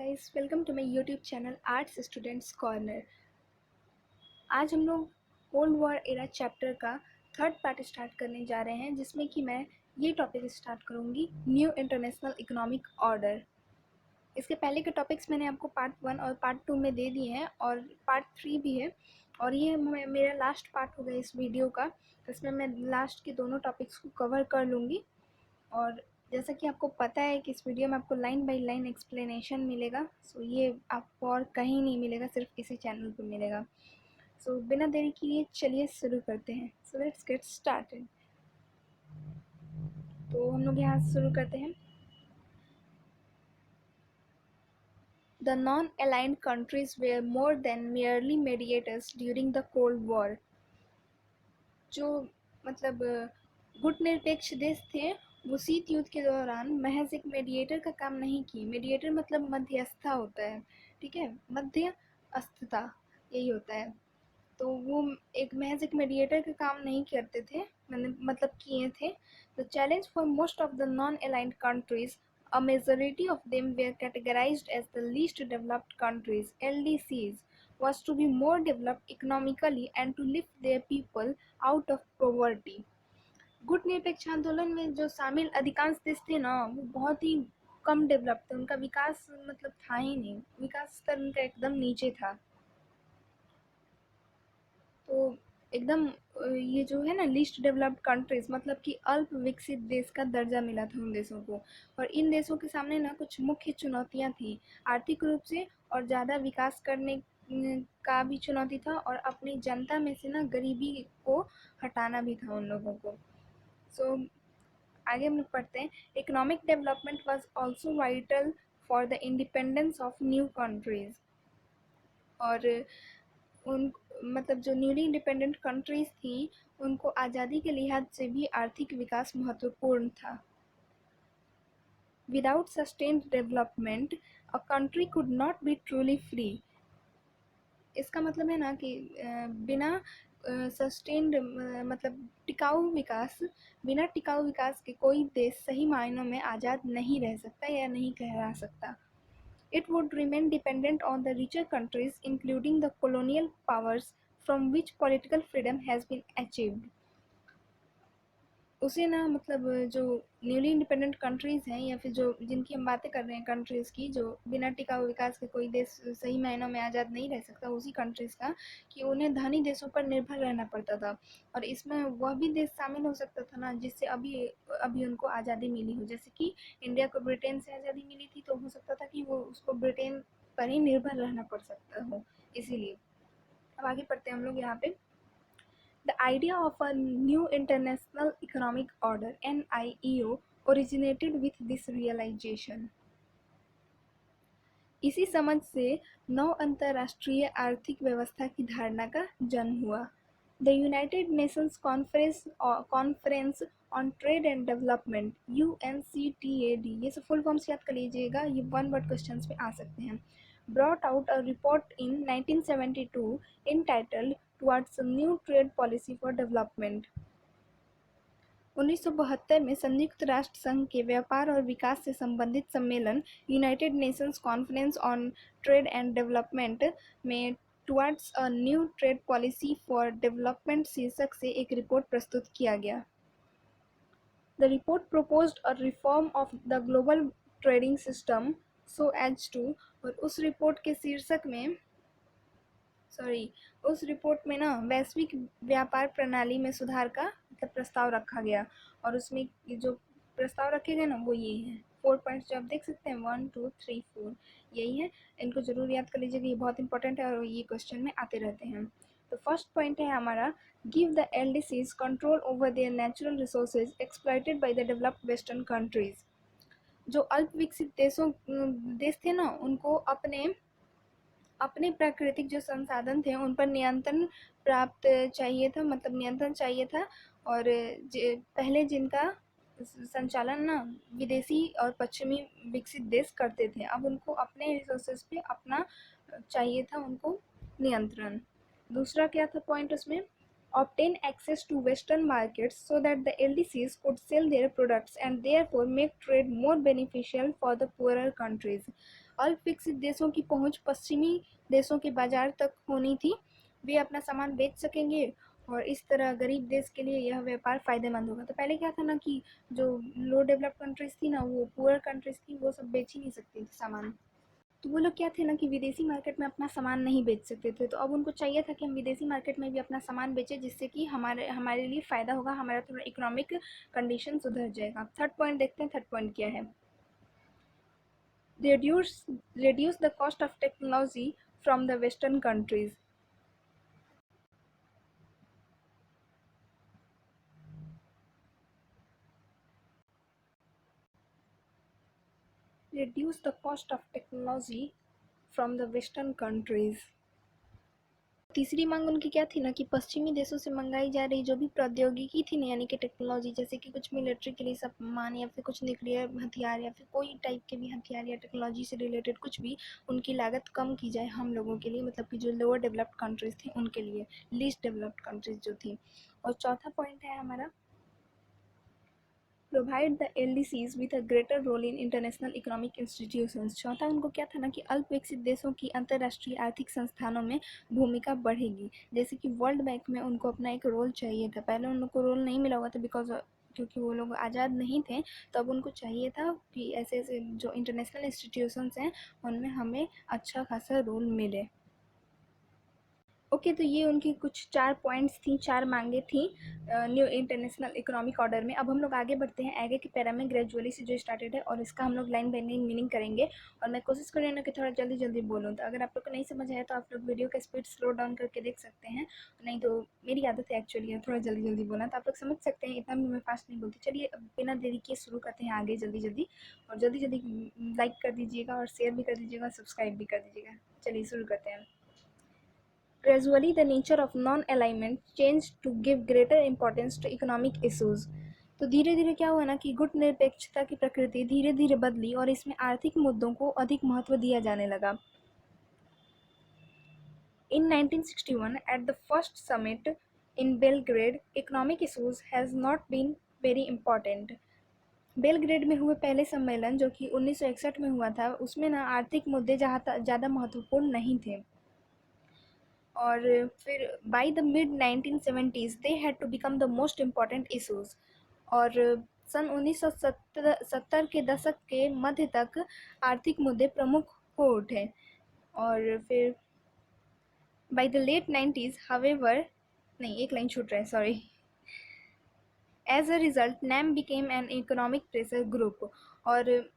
Guys, welcome to my YouTube channel arts students corner. आज हम लोग कोल्ड वॉर एरा चैप्टर का third part start करने जा रहे हैं, जिसमें कि मैं ये टॉपिक स्टार्ट करूँगी, न्यू इंटरनेशनल इकोनॉमिक ऑर्डर। इसके पहले के टॉपिक्स मैंने आपको पार्ट 1 और पार्ट 2 में दे दिए हैं और पार्ट 3 भी है, और ये मेरा लास्ट पार्ट होगा इस वीडियो का। इसमें मैं लास्ट के दोनों टॉपिक्स को कवर कर लूँगी। और जैसा कि आपको पता है कि इस वीडियो में आपको लाइन बाय लाइन एक्सप्लेनेशन मिलेगा, सो ये आपको और कहीं नहीं मिलेगा, सिर्फ इसी चैनल पर मिलेगा। सो बिना देरी किए चलिए शुरू करते हैं। So let's get started. तो हम लोग यहाँ शुरू करते हैं। The non-aligned countries were more than merely mediators during the Cold War. जो मतलब गुटनिरपेक्ष देश थे, वो शीत युद्ध के दौरान महज एक मेडिएटर का काम नहीं की। मेडिएटर मतलब मध्यस्थता होता है, ठीक है, मध्यस्थता यही होता है। तो वो एक महज एक मेडिएटर का काम नहीं करते थे, मतलब किए थे। The challenge for most of the non aligned countries, a majority of them were categorized as the least developed countries, LDCs, was to be more developed economically and to lift their people out of poverty. गुट निरपेक्ष आंदोलन में जो शामिल अधिकांश देश थे ना, वो बहुत ही कम डेवलप थे। उनका विकास मतलब था ही नहीं, विकास स्तर उनका एकदम नीचे था। तो एकदम ये जो है ना, लीस्ट डेवलप्ड कंट्रीज मतलब कि अल्प विकसित देश का दर्जा मिला था उन देशों को। और इन देशों के सामने ना कुछ मुख्य चुनौतियां थी, आर्थिक रूप से, और ज़्यादा विकास करने का भी चुनौती था, और अपनी जनता में से ना गरीबी को हटाना भी था उन लोगों को। सो आगे हम लोग पढ़ते हैं। Economic development was also vital for the independence of new countries. और उन मतलब जो न्यूली इंडिपेंडेंट कंट्रीज थी, उनको आज़ादी के लिहाज से भी आर्थिक विकास महत्वपूर्ण था। Without sustained development a country could not be truly free. इसका मतलब है ना कि बिना सस्टेन्ड मतलब टिकाऊ विकास, बिना टिकाऊ विकास के कोई देश सही मायनों में आज़ाद नहीं रह सकता या नहीं कहला सकता। It would remain dependent on the richer countries, including the colonial powers, from which political freedom has been achieved. उसे ना मतलब जो न्यूली इंडिपेंडेंट कंट्रीज़ हैं, या फिर जो जिनकी हम बातें कर रहे हैं कंट्रीज़ की, जो बिना टिकाऊ विकास के कोई देश सही मायनों में आज़ाद नहीं रह सकता, उसी कंट्रीज़ का कि उन्हें धनी देशों पर निर्भर रहना पड़ता था। और इसमें वह भी देश शामिल हो सकता था ना जिससे अभी अभी उनको आज़ादी मिली हो। जैसे कि इंडिया को ब्रिटेन से आज़ादी मिली थी, तो हो सकता था कि वो उसको ब्रिटेन पर ही निर्भर रहना पड़ सकता हो, इसीलिए। अब आगे पढ़ते हैं हम लोग यहाँ पे। The idea of a new international economic order (NIEO) originated with this realization. इसी समझ से नव अंतरराष्ट्रीय आर्थिक व्यवस्था की धारणा का जन्म हुआ। The United Nations Conference on Trade and Development (UNCTAD), ये सब फुल फॉर्म्स याद कर लीजिएगा, ये वन वर्ड क्वेश्चंस में आ सकते हैं। Brought out a report in 1972 entitled Towards a New Trade Policy for Development. 1972 में संयुक्त राष्ट्र संघ के व्यापार और विकास से संबंधित सम्मेलन United Nations conference on trade and development में towards a new trade policy for development शीर्षक से एक रिपोर्ट प्रस्तुत किया गया। The report proposed a reform of the global trading system so as to, और उस रिपोर्ट के शीर्षक में उस रिपोर्ट में ना वैश्विक व्यापार प्रणाली में सुधार का मतलब प्रस्ताव रखा गया। और उसमें जो प्रस्ताव रखे गए ना, वो ये हैं 4 पॉइंट्स जो आप देख सकते हैं, 1 2 3 4, यही है। इनको जरूर याद कर लीजिएगा, ये बहुत इंपॉर्टेंट है और ये क्वेश्चन में आते रहते हैं। तो फर्स्ट पॉइंट है हमारा, give the LDCs control over there natural resources exploited by the developed western countries. जो अल्प विकसित देश थे ना, उनको अपने प्राकृतिक जो संसाधन थे उन पर नियंत्रण प्राप्त चाहिए था, मतलब नियंत्रण चाहिए था। और पहले जिनका संचालन ना विदेशी और पश्चिमी विकसित देश करते थे, अब उनको अपने रिसोर्सेज पे अपना चाहिए था उनको नियंत्रण। दूसरा क्या था पॉइंट उसमें, obtain access to western markets so that the LDCs could sell their products and therefore make trade more beneficial for the poorer countries. अल्प विकसित देशों की पहुंच पश्चिमी देशों के बाजार तक होनी थी। वे अपना सामान बेच सकेंगे और इस तरह गरीब देश के लिए यह व्यापार फ़ायदेमंद होगा। तो पहले क्या था ना कि जो लो डेवलप्ड कंट्रीज़ थी ना, वो पुअर कंट्रीज़ थी, वो सब बेच ही नहीं सकती थी सामान। तो वो लोग क्या थे ना कि विदेशी मार्केट में अपना सामान नहीं बेच सकते थे, तो अब उनको चाहिए था कि हम विदेशी मार्केट में भी अपना सामान बेचें, जिससे कि हमारे हमारे लिए फ़ायदा होगा, हमारा थोड़ा इकोनॉमिक कंडीशन सुधर जाएगा। थर्ड पॉइंट देखते हैं, थर्ड पॉइंट क्या है। reduce reduce the cost of technology from the western countries. Reduce the cost of technology from the western countries. तीसरी मांग उनकी क्या थी ना कि पश्चिमी देशों से मंगाई जा रही जो भी प्रौद्योगिकी थी ना, यानी कि टेक्नोलॉजी, जैसे कि कुछ मिलिट्री के लिए सामान या फिर कुछ न्यूक्लियर हथियार या फिर कोई टाइप के भी हथियार या टेक्नोलॉजी से रिलेटेड कुछ भी, उनकी लागत कम की जाए हम लोगों के लिए, मतलब कि जो लोअर डेवलप्ड कंट्रीज़ थी उनके लिए, लीस्ट डेवलप्ड कंट्रीज़ जो थी। और चौथा पॉइंट है हमारा, provide the LDCs with a greater role in international economic institutions. चौथा उनको क्या था ना कि अल्प विकसित देशों की अंतर्राष्ट्रीय आर्थिक संस्थानों में भूमिका बढ़ेगी। जैसे कि वर्ल्ड बैंक में उनको अपना एक रोल चाहिए था, पहले उन लोग को रोल नहीं मिला हुआ था बिकॉज क्योंकि वो लोग आज़ाद नहीं थे, तब उनको चाहिए था कि ऐसे ऐसे जो इंटरनेशनल इंस्टीट्यूशंस हैं उनमें हमें अच्छा खासा रोल मिले। ओके, तो ये उनकी कुछ 4 पॉइंट्स थी, 4 मांगे थी न्यू इंटरनेशनल इकोनॉमिक ऑर्डर में। अब हम लोग आगे बढ़ते हैं, आगे के पैरा में ग्रेजुअली से जो स्टार्टेड है, और इसका हम लोग लाइन बाय लाइन मीनिंग करेंगे। और मैं कोशिश कर रही हूँ ना कि थोड़ा जल्दी जल्दी बोलूँ, तो अगर आप लोग को नहीं समझ आया तो आप लोग वीडियो का स्पीड स्लो डाउन करके देख सकते हैं, नहीं तो मेरी आदत है एक्चुअली थोड़ा जल्दी जल्दी बोलना, तो आप लोग समझ सकते हैं, इतना भी मैं फास्ट नहीं बोलती। चलिए अब बिना देरी किए शुरू करते हैं आगे जल्दी जल्दी, और जल्दी जल्दी लाइक कर दीजिएगा और शेयर भी कर दीजिएगा, सब्सक्राइब भी कर दीजिएगा। चलिए शुरू करते हैं। Gradually, the nature of non-alignment changed to give greater importance to economic issues. तो धीरे धीरे क्या हुआ ना कि गुट निरपेक्षता की प्रकृति धीरे धीरे बदली और इसमें आर्थिक मुद्दों को अधिक महत्व दिया जाने लगा। In 1961, at the first summit in Belgrade, economic issues has not been very important. Belgrade में हुए पहले सम्मेलन जो कि 1961 में हुआ था, उसमें ना आर्थिक मुद्दे ज़्यादा महत्वपूर्ण नहीं थे। और फिर by the mid 1970s they had to become the most important issues. और सन 1970 के दशक के मध्य तक आर्थिक मुद्दे प्रमुख हो उठे। और फिर by the late 90s however, नहीं एक लाइन छूट रहा है, sorry. As a result NAM became an economic pressure group. और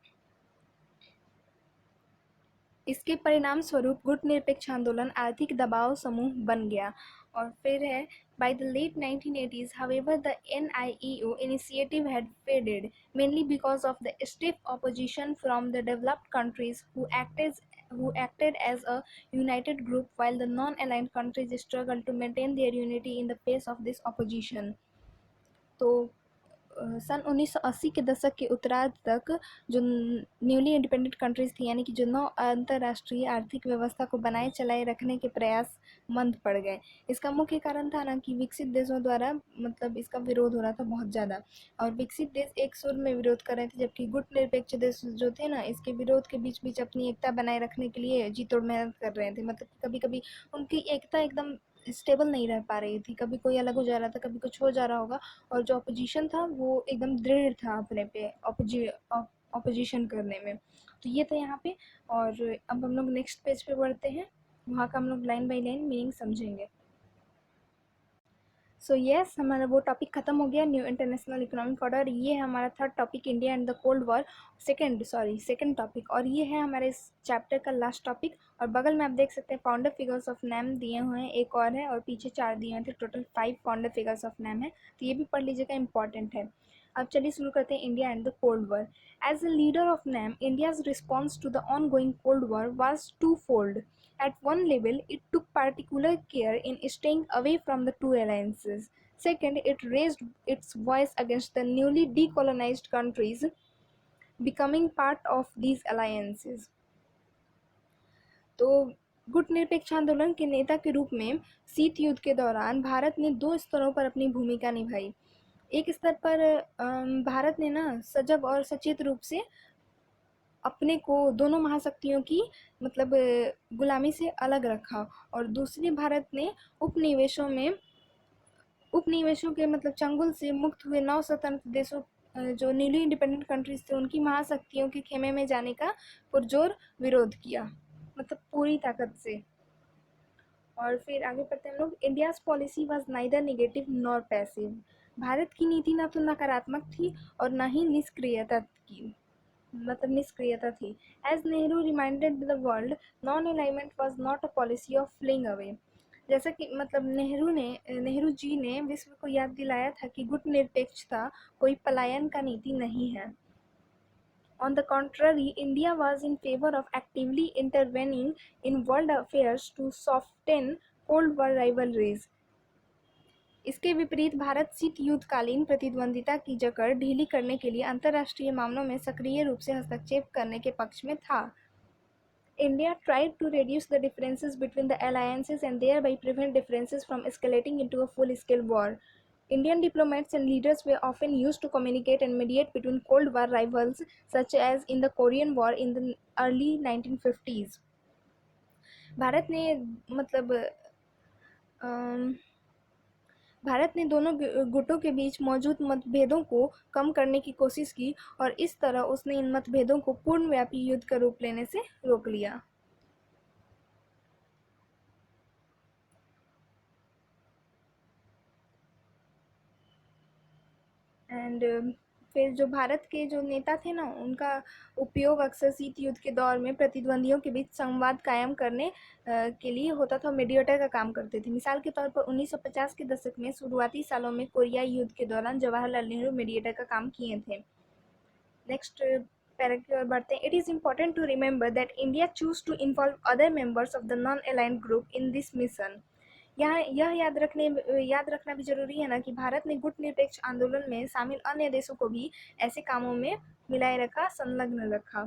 इसके परिणाम स्वरूप गुटनिरपेक्ष आंदोलन आर्थिक दबाव समूह बन गया। और फिर है by the late 1980s, however, the NIEU initiative had faded, mainly because of the stiff opposition from the developed countries who acted as a united group while the non-aligned countries struggled to maintain their unity in the face of this opposition. तो सन 1980 के दशक के उत्तरार्ध तक जो newly independent countries थी, यानी कि जो नौ अंतर्राष्ट्रीय आर्थिक व्यवस्था को बनाए चलाए रखने के प्रयास मंद पड़ गए। इसका मुख्य कारण था ना कि विकसित देशों द्वारा मतलब इसका विरोध हो रहा था बहुत ज़्यादा, और विकसित देश एक सुर में विरोध कर रहे थे, जबकि गुट निरपेक्ष देश जो थे ना, इसके विरोध के बीच बीच अपनी एकता बनाए रखने के लिए जी तोड़ मेहनत कर रहे थे। मतलब कभी कभी उनकी एकता एकदम स्टेबल नहीं रह पा रही थी, कभी कोई अलग हो जा रहा था, कभी कुछ हो जा रहा होगा, और जो अपोजिशन था वो एकदम दृढ़ था अपने पे अपोजिशन करने में। तो ये था यहाँ पे। और अब हम लोग नेक्स्ट पेज पे बढ़ते हैं, वहाँ का हम लोग लाइन बाय लाइन मीनिंग समझेंगे। सो यस, हमारा वो टॉपिक खत्म हो गया, न्यू इंटरनेशनल इकोनॉमिक ऑर्डर। ये है हमारा third topic, India and the cold war, second topic. और ये है हमारे इस चैप्टर का लास्ट टॉपिक। और बगल में आप देख सकते हैं फाउंडर फिगर्स ऑफ नैम दिए हुए हैं, एक और है, और पीछे 4 दिए हुए थे, total 5 founder figures of NAM है, तो ये भी पढ़ लीजिएगा, इंपॉर्टेंट है। अब चलिए शुरू करते हैं, India and the cold war. As a leader of NAM, India's response to the ongoing cold war was twofold. At one level, it took particular care in staying away from the two alliances. Second, it raised its voice against the newly decolonized countries becoming part of these alliances. तो गुटनिरपेक्ष आंदोलन के नेता के रूप में शीत युद्ध के दौरान भारत ने 2 स्तरों पर अपनी भूमिका निभाई। एक स्तर पर भारत ने ना सजग और सचेत रूप से अपने को दोनों महाशक्तियों की मतलब गुलामी से अलग रखा। और दूसरी, भारत ने उपनिवेशों के मतलब चंगुल से मुक्त हुए 9 स्वतंत्र देशों, जो न्यूली इंडिपेंडेंट कंट्रीज थे, उनकी महाशक्तियों के खेमे में जाने का पुरजोर विरोध किया, मतलब पूरी ताकत से। और फिर आगे पढ़ते हैं हम लोग। India's policy was neither negative nor passive. Bharat की नीति ना तो नकारात्मक थी और ना ही निष्क्रियता की, मतलब निष्क्रियता थी। As Nehru reminded the world, non alignment was not a policy of fling away. जैसा कि मतलब नेहरू जी ने विश्व को याद दिलाया था कि गुट निरपेक्षता कोई पलायन का नीति नहीं है। On the contrary, India was in favor of actively intervening in world affairs to soften Cold War rivalries. इसके विपरीत भारत शीत युद्धकालीन प्रतिद्वंदिता की जकड़ ढीली करने के लिए अंतर्राष्ट्रीय मामलों में सक्रिय रूप से हस्तक्षेप करने के पक्ष में था। India tried to reduce the differences between the alliances and thereby prevent differences from escalating into a full-scale war. Indian diplomats and leaders were often used to communicate and mediate between Cold War rivals, such as in the Korean War in the early 1950s. Bharat ने मतलब भारत ने दोनों गुटों के बीच मौजूद मतभेदों को कम करने की कोशिश की और इस तरह उसने इन मतभेदों को पूर्णव्यापी युद्ध का रूप लेने से रोक लिया। एंड फिर जो भारत के जो नेता थे ना, उनका उपयोग अक्सर शीत युद्ध के दौर में प्रतिद्वंदियों के बीच संवाद कायम करने के लिए होता था, मीडिएटर का काम करते थे। मिसाल के तौर पर 1950 के दशक में शुरुआती सालों में कोरियाई युद्ध के दौरान जवाहरलाल नेहरू मीडिएटर का काम किए थे। नेक्स्ट पैरा की ओर बढ़ते हैं। It is important to remember that India chose to involve other members of the non aligned group in this mission. यहाँ यह याद रखना भी जरूरी है ना कि भारत ने गुट निरपेक्ष आंदोलन में शामिल अन्य देशों को भी ऐसे कामों में मिलाए रखा, संलग्न रखा।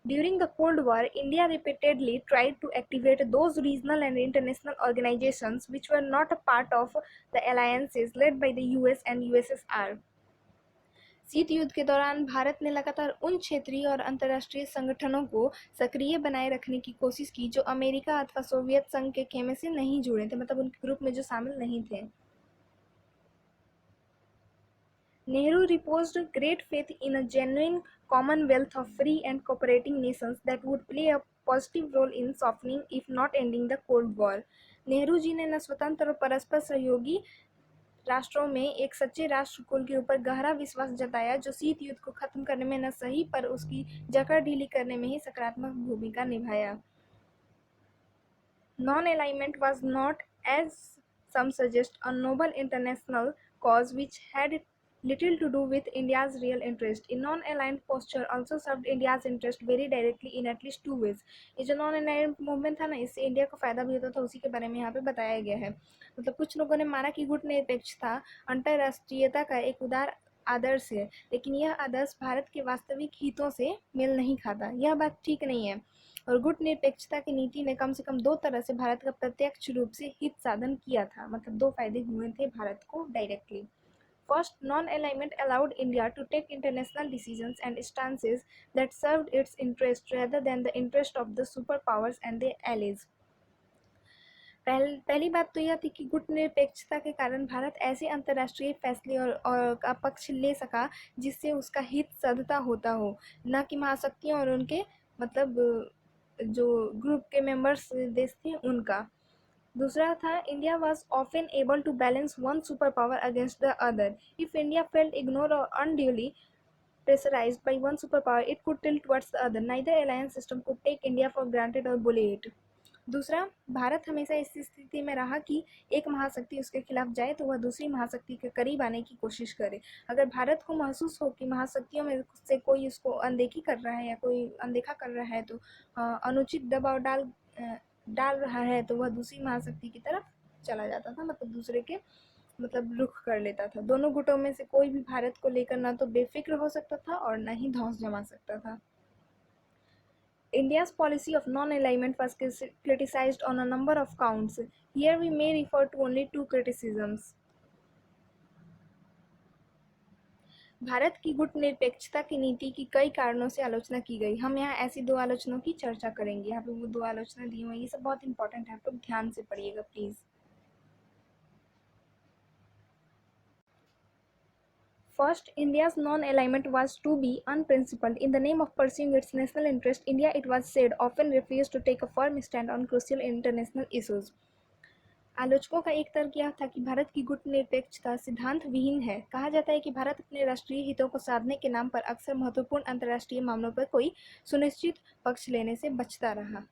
During the Cold War, India repeatedly tried to activate those regional and international organizations which were not a part of the alliances led by the US and USSR. शीत युद्ध के दौरान भारत ने लगातार उन क्षेत्रीय और अंतर्राष्ट्रीय संगठनों को सक्रिय बनाए रखने की कोशिश की जो अमेरिका अथवा सोवियत संघ के खेमे से नहीं जुड़े थे, मतलब उनके ग्रुप में जो शामिल नहीं थे। Nehru reposed great faith in a genuine commonwealth of free and cooperating nations that would play a positive role in softening, if not ending, the Cold War. Nehru ji ने न स्वतंत्र और परस्पर सहयोगी राष्ट्रों में एक सच्चे राष्ट्रकुल के ऊपर गहरा विश्वास जताया जो शीत युद्ध को खत्म करने में न सही पर उसकी जकड़ ढीली करने में ही सकारात्मक भूमिका निभाया। Non-alignment was not, as some suggest, a noble international cause which had little to do with India's real interest. A non-aligned posture also served India's interest very directly in at least two ways. ये जो non-aligned movement था ना, इससे India को फायदा भी होता था, उसी के बारे में यहाँ पे बताया गया है। मतलब कुछ लोगों ने माना कि गुट निरपेक्षता अंतर्राष्ट्रीयता का एक उदार आदर्श है, लेकिन यह आदर्श भारत के वास्तविक हितों से मेल नहीं खाता। यह बात ठीक नहीं है और गुट निरपेक्षता की नीति ने कम से कम दो तरह से भारत का प्रत्यक्ष रूप से हित साधन किया था, मतलब दो फायदे हुए थे भारत को directly. First, non-alignment allowed India to take international decisions and stances that served its interest rather than the interest of the superpowers and their allies. पहली बात तो यह थी कि गुट निरपेक्षता के कारण भारत ऐसे अंतर्राष्ट्रीय फैसले और का पक्ष ले सका जिससे उसका हित सधता होता हो, न कि महाशक्तियों और उनके मतलब जो ग्रुप के मेंबर्स देश थे उनका। दूसरा था, India was often able to balance one super power against the other. If India felt ignore और unduly pressurized by one superpower, it could tilt towards the other. Neither alliance system could take India for granted or bully it. दूसरा, भारत हमेशा इस स्थिति में रहा कि एक महाशक्ति उसके खिलाफ जाए तो वह दूसरी महाशक्ति के करीब आने की कोशिश करे। अगर भारत को महसूस हो कि महाशक्तियों में से कोई उसको अनदेखी कर रहा है या कोई अनदेखा कर रहा है तो अनुचित दबाव डाल रहा है, तो वह दूसरी महाशक्ति की तरफ चला जाता था, मतलब दूसरे के मतलब रुख कर लेता था। दोनों गुटों में से कोई भी भारत को लेकर ना तो बेफिक्र हो सकता था और न ही धौंस जमा सकता था। India's policy of non-alignment was criticized on a number of counts. Here we may refer to only two criticisms. Bharat की गुटनिरपेक्षता की नीति की कई कारणों से आलोचना की गई। हम यहाँ ऐसी 2 आलोचनाओं की चर्चा करेंगे। यहाँ पे वो 2 आलोचना दी हुई हैं, ये सब बहुत इंपॉर्टेंट है, आप लोग ध्यान से पढ़िएगा please. First, India's non-alignment was to be unprincipled. In the name of pursuing its national interest, India, it was said, often refused to take a firm stand on crucial international issues. आलोचकों का एक तर्क यह था कि भारत की गुटनिरपेक्षता सिद्धांत विहीन है। कहा जाता है कि भारत अपने राष्ट्रीय हितों को साधने के नाम पर अक्सर महत्वपूर्ण अंतर्राष्ट्रीय मामलों पर कोई सुनिश्चित पक्ष लेने से बचता रहा।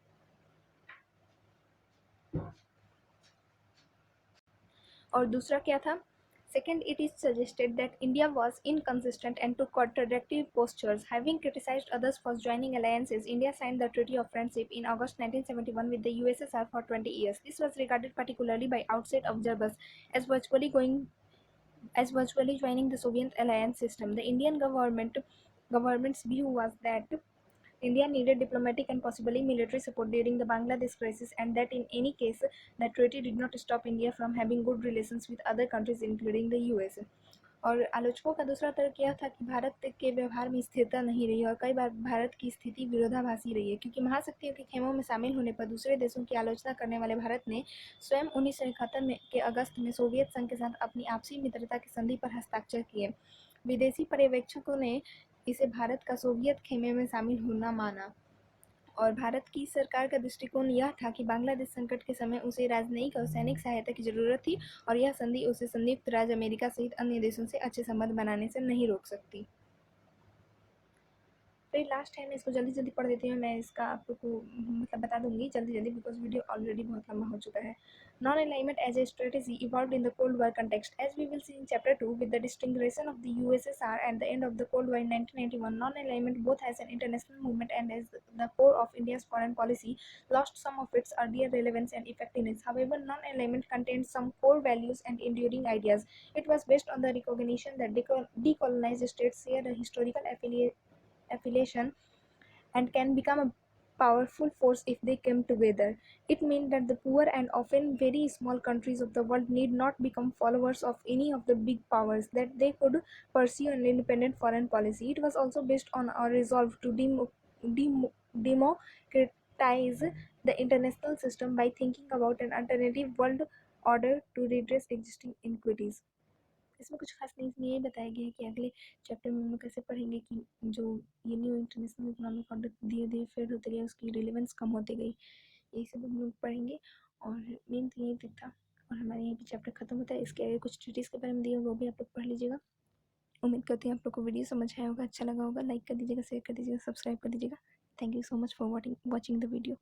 और दूसरा क्या था? Second, it is suggested that India was inconsistent and took contradictory postures. Having criticized others for joining alliances, India signed the Treaty of Friendship in August 1971 with the USSR for 20 years. This was regarded particularly by outside observers as virtually joining the Soviet alliance system. The Indian government's view was that India needed diplomatic and possibly military support during the Bangladesh crisis, and that in any case, the treaty did not stop India from having good relations with other countries, including the US. और आलोचकों का दूसरा तर्क यह था कि भारत के व्यवहार में स्थिरता नहीं रही और कई बार भारत की स्थिति विरोधाभासी रही है, क्योंकि महाशक्तियों के खेमों में शामिल होने पर दूसरे देशों की आलोचना करने वाले भारत ने स्वयं 1971 के अगस्त में सोवियत संघ के साथ अपनी आपसी मित्रता की संधि पर हस्ताक्षर किए। विदेशी पर्यवेक्षकों ने इसे भारत का सोवियत खेमे में शामिल होना माना और भारत की सरकार का दृष्टिकोण यह था कि बांग्लादेश संकट के समय उसे राजनयिक और सैनिक सहायता की जरूरत थी और यह संधि उसे संयुक्त राज्य अमेरिका सहित अन्य देशों से अच्छे संबंध बनाने से नहीं रोक सकती। फिर लास्ट टाइम इसको जल्दी जल्दी पढ़ देती हूँ, मैं इसका आपको मतलब बता दूंगी जल्दी जल्दी बिकॉज वीडियो ऑलरेडी बहुत लंबा हो चुका है। Non alignment as a strategy evolved in the cold war context as we will see in chapter 2 with the disintegration of the USSR and the end of the Cold War in 1991. Non-alignment, both as an international movement and as the core of India's foreign policy, lost some of its earlier relevance and effectiveness. However, non-alignment contained some core values and enduring ideas. It was based on the recognition that decolonized states share a historical affiliation and can become a powerful force if they come together. It means that the poor and often very small countries of the world need not become followers of any of the big powers, that they could pursue an independent foreign policy. It was also based on our resolve to democratize the international system by thinking about an alternative world order to redress existing inequities. इसमें कुछ खास नहीं, इसमें यही बताया गया है कि अगले चैप्टर में हम लोग कैसे पढ़ेंगे कि जो ये न्यू इंटरनेशनल इकोनॉमिक ऑर्डर धीरे धीरे फेड होते गया, उसकी रिलेवेंस कम होती गई, यही सब हम लोग पढ़ेंगे। और मेन तो यही तक था और हमारे यहाँ पे चैप्टर खत्म होता है। इसके आगे कुछ ट्रीटीज के बारे में दिया वो भी आप लोग पढ़ लीजिएगा। उम्मीद करती हूँ आप लोग को वीडियो समझ आया होगा, अच्छा लगा होगा। लाइक कर दीजिएगा, शेयर कर दीजिएगा, सब्सक्राइब कर दीजिएगा। Thank you so much for watching the video.